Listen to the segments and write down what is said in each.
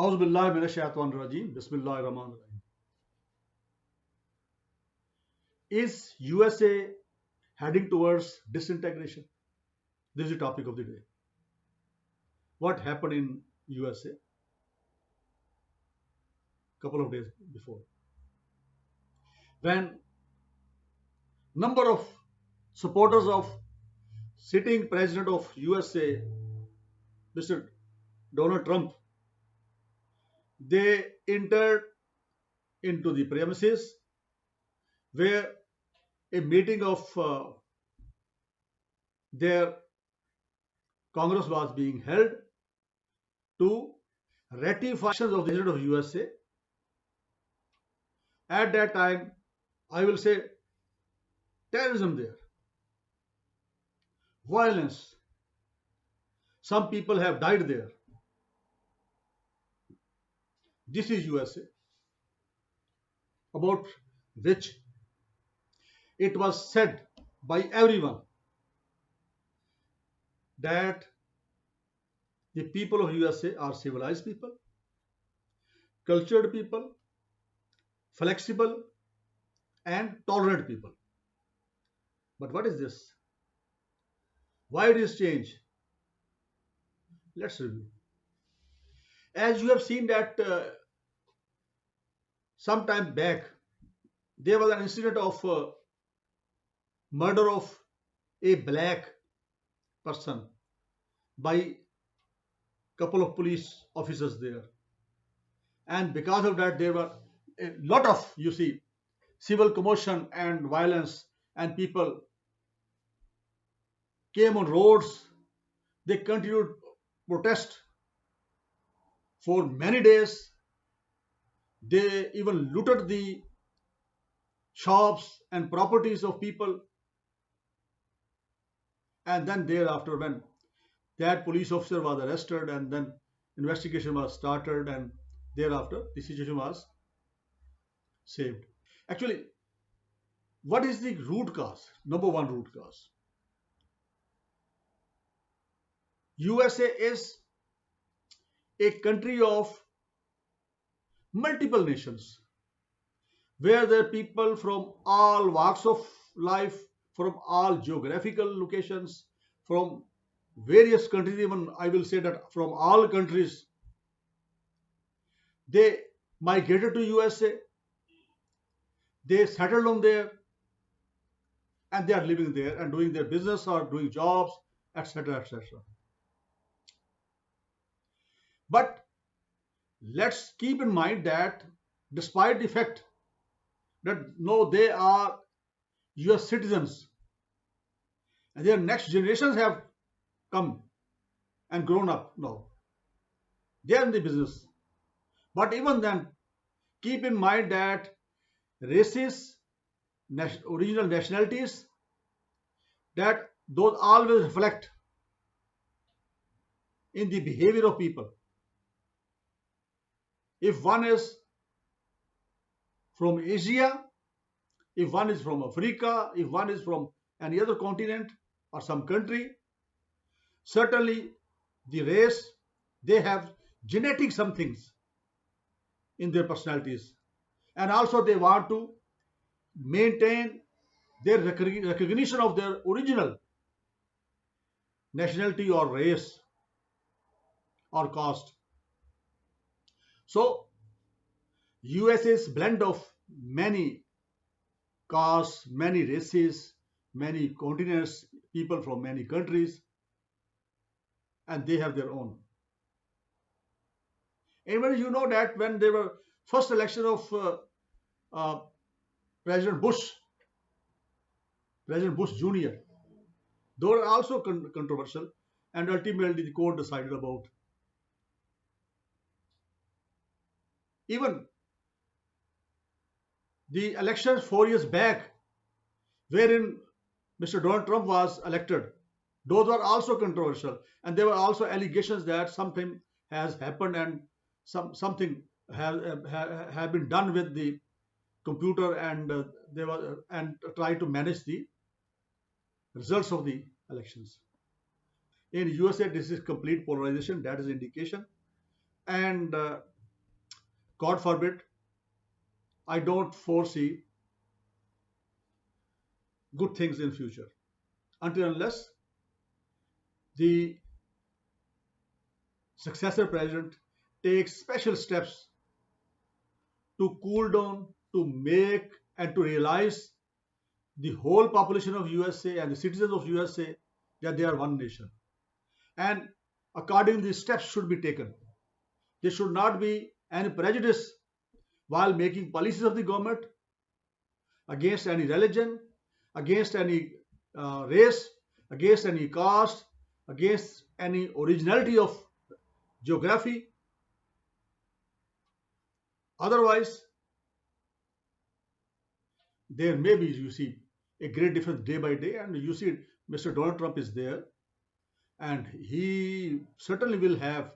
Auzubillahi minash-shaytanir-rajim. Bismillahir-rahmanir-rahim. Is USA heading towards disintegration? This is the topic of the day. What happened in USA a couple of days before, when number of supporters of sitting president of USA, Mr. Donald Trump, they entered into the premises where a meeting of their Congress was being held to ratify actions of the president of USA. At that time, I will say terrorism there, violence. Some people have died there. This is USA, about which it was said by everyone that the people of USA are civilized people, cultured people, flexible, and tolerant people. But what is this? Why it is change? Let's review. As you have seen that some time back, there was an incident of murder of a black person by couple of police officers there, and because of that there were a lot of, you see, civil commotion and violence, and people came on roads. They continued protest for many days. They even looted the shops and properties of people. And then thereafter, when that police officer was arrested, and then investigation was started, and thereafter the situation was saved. Actually, what is the root cause? Number one root cause: USA is a country of multiple nations, where there are people from all walks of life, from all geographical locations, from various countries. Even I will say that from all countries, they migrated to USA, they settled on there, and they are living there and doing their business or doing jobs, etc., etc. But let's keep in mind that despite the fact that no, they are US citizens and their next generations have come and grown up now, they are in the business. But even then, keep in mind that races, original nationalities, that those always reflect in the behavior of people. If one is from Asia, if one is from Africa, if one is from any other continent or some country, certainly the race, they have genetic some things in their personalities, and also they want to maintain their recognition of their original nationality or race or caste. So USA is blend of many castes, many races, many continents, people from many countries, and they have their own. And when you know that when there were first election of uh, President Bush, President Bush Jr., they were also controversial, and ultimately the court decided about. Even the elections 4 years back, wherein Mr. Donald Trump was elected, those were also controversial, and there were also allegations that something has happened and something have been done with the computer, and they were and try to manage the results of the elections. In USA, this is complete polarization. That is indication, and God forbid, I don't foresee good things in future until unless the successor president takes special steps to cool down, to make and to realize the whole population of USA and the citizens of USA that they are one nation. And accordingly, steps should be taken. There should not be any prejudice while making policies of the government against any religion, against any race, against any caste, against any originality of geography. Otherwise, there may be, you see, a great difference day by day. And you see, Mr. Donald Trump is there, and he certainly will have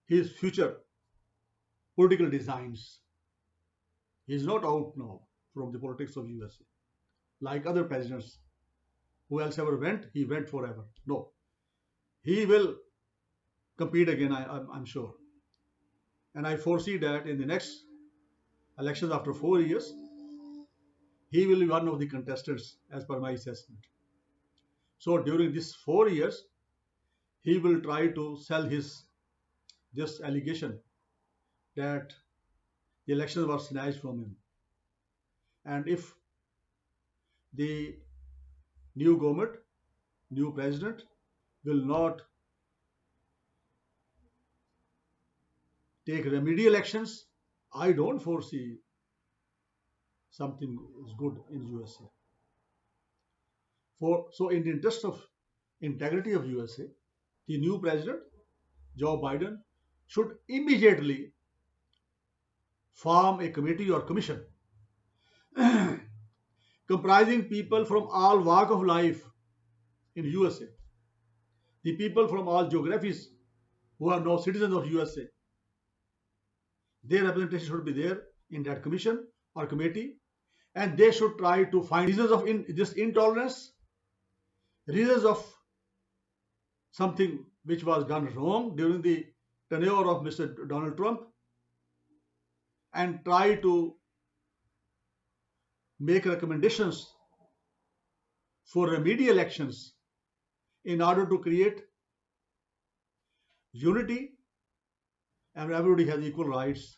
his future political designs. He is not out now from the politics of USA. Like other presidents who else ever went, he went forever. No, he will compete again, I'm sure. And I foresee that in the next elections after 4 years, he will be one of the contestants as per my assessment. So during these 4 years, he will try to sell this allegation that the elections were snatched from him. And if the new government, new president will not take remedial actions, I don't foresee something is good in USA. So in the interest of integrity of USA, the new president, Joe Biden, should immediately form a committee or commission comprising people from all walk of life in USA, the people from all geographies who are now citizens of USA. Their representation should be there in that commission or committee, and they should try to find reasons of this intolerance, reasons of something which was done wrong during the tenure of Mr. Donald Trump, and try to make recommendations for remedial actions in order to create unity, and everybody has equal rights,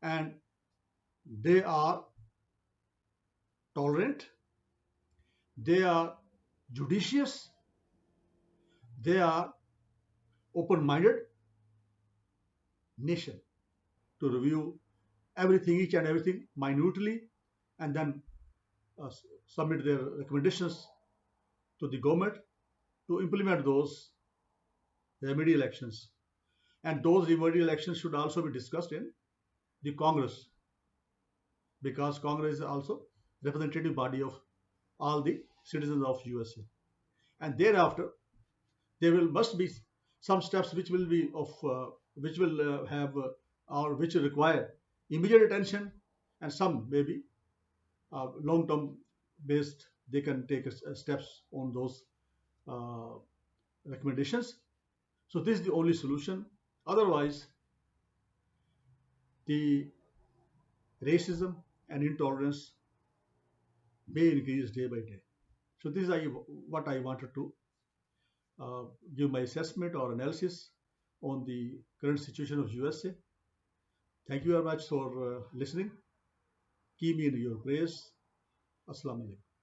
and they are tolerant, they are judicious, they are open-minded nation to review everything, each and everything minutely, and then submit their recommendations to the government to implement those remedial actions. And those remedial actions should also be discussed in the Congress, because Congress is also representative body of all the citizens of USA. And thereafter, there must be some steps which will be of which will have or which require immediate attention, and some maybe long-term based. They can take steps on those recommendations. So this is the only solution. Otherwise, the racism and intolerance may increase day by day. So this is what I wanted to give my assessment or analysis on the current situation of USA. Thank you very much for listening. Keep me in your prayers. Assalamu alaikum.